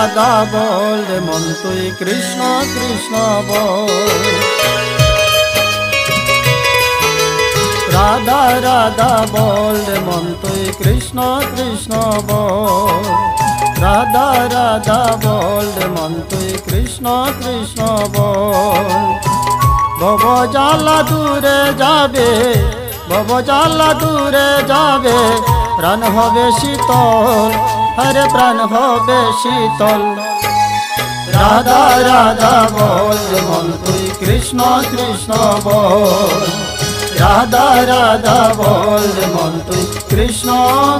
রাধা বল রে মন তুই কৃষ্ণ কৃষ্ণ বল। রাধা রাধা বল রে মন তুই কৃষ্ণ কৃষ্ণ বল। রাধা রাধা বল রে মন তুই কৃষ্ণ কৃষ্ণ বল। ভব জ্বালা দূরে যাবে, ভব জ্বালা দূরে যাবে, প্রাণ হবে শীতল, হরে প্রাণ হবে শীতল। রাধা রাধা বল রে মন তুই কৃষ্ণ কৃষ্ণ বল। রাধা রাধা বল রে মন তুই কৃষ্ণ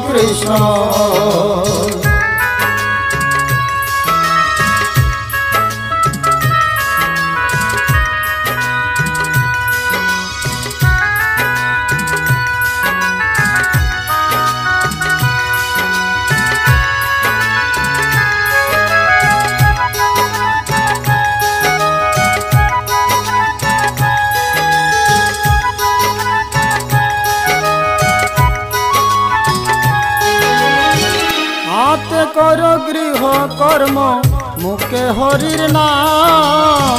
কৃষ্ণ। হাতে কর গৃহ কর্ম, মুখে হরির নাম,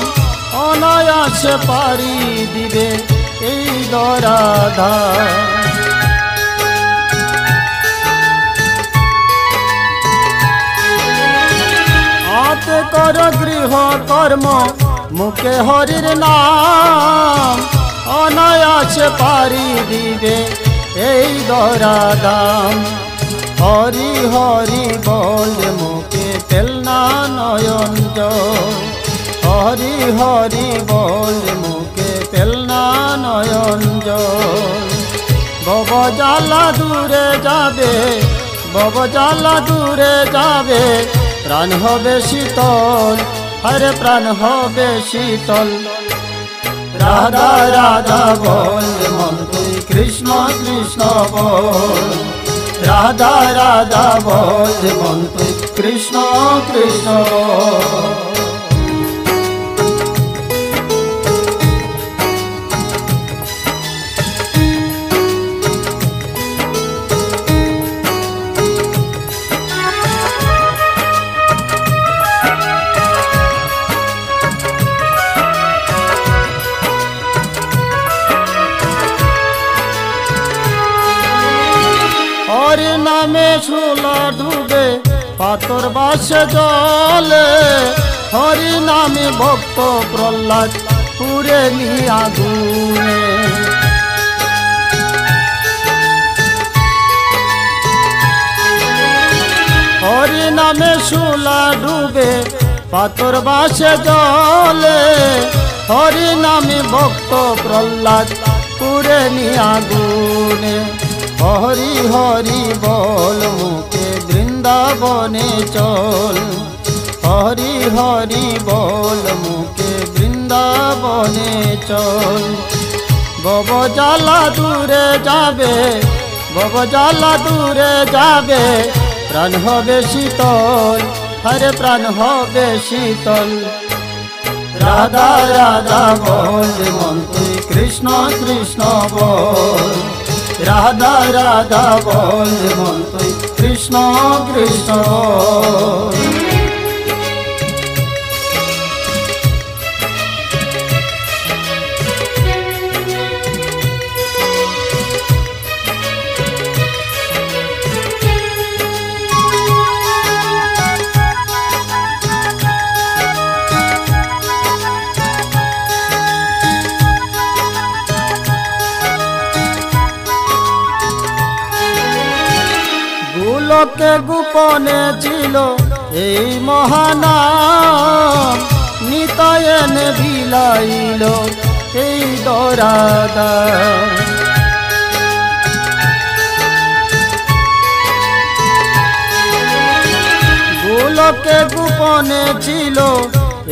অনায়াসে পারি দিবে এই ধরাধাম। হাতে কর গৃহ কর্ম, মুখে হরির নাম, অনায়াসে পারি দিবে এই ধরাধাম। হরি হরি বল মুখে তেলনা নয়ন জল। হরি হরি বল মুখে তেলনা নয়ন জল। ভব জ্বালা দূরে যাবে, ভব জ্বালা দূরে যাবে, প্রাণ হবে শীতল, হরে প্রাণ হবে শীতল। রাধা রাধা বল মন তুই কৃষ্ণ কৃষ্ণ বল। রাধা রাধা বল মন তুই কৃষ্ণ কৃষ্ণ। হরি নামে শুলা ডুবে, পাথর বাসে জলে, হরি নামে ভক্ত প্রহ্লাদ পুরে নি আগুনে। হরি নামে শুলা ডুবে, পাথর বাসে জলে, হরি নামে ভক্ত প্রহ্লাদ পুরে নি আগুনে। হরি হরি বল মুখে বৃন্দাবনে চল। হরি হরি বল মুখে বৃন্দাবনে চল। ভব জ্বালা দূরে যাবে, ভব জ্বালা দূরে যাবে, প্রাণ হবে শীতল, হরে প্রাণ হবে শীতল। রাধা রাধা বল মন তুই কৃষ্ণ কৃষ্ণ বল। রাধা রাধা বল মন তুই কৃষ্ণ কৃষ্ণ। লোকে গোপনে ছিল এই মহানাম, নিতায়নে বিলাইল এই ধরাধাম। গোলকে গোপনে ছিল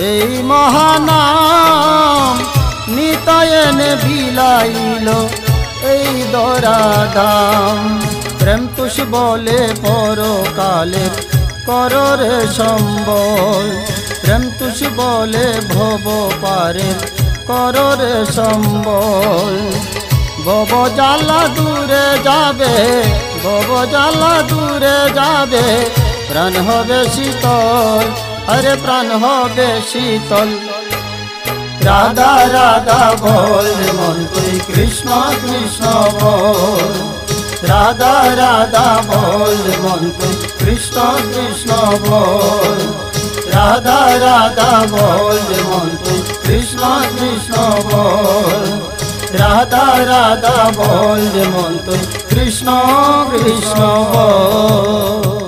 এই মহানাম, নিতায়নে বিলাইল এই ধরাধাম। প্রেম তুষ বলে পরকালে কররে সম্বল। প্রেম তুষ বলে ভব পারে কররে সম্বল। ভব জ্বালা দূরে যাবে, ভব জ্বালা দূরে যাবে, প্রাণ হবে শীতল, আরে প্রাণ হবে শীতল। রাধা রাধা বল রে মন তুই কৃষ্ণ কৃষ্ণ বল, রাধা রাধা বল রে মন তুই কৃষ্ণ কৃষ্ণ বল, রাধা রাধা বল রে মন তুই কৃষ্ণ কৃষ্ণ বল, রাধা রাধা বল রে মন তুই কৃষ্ণ কৃষ্ণ বল।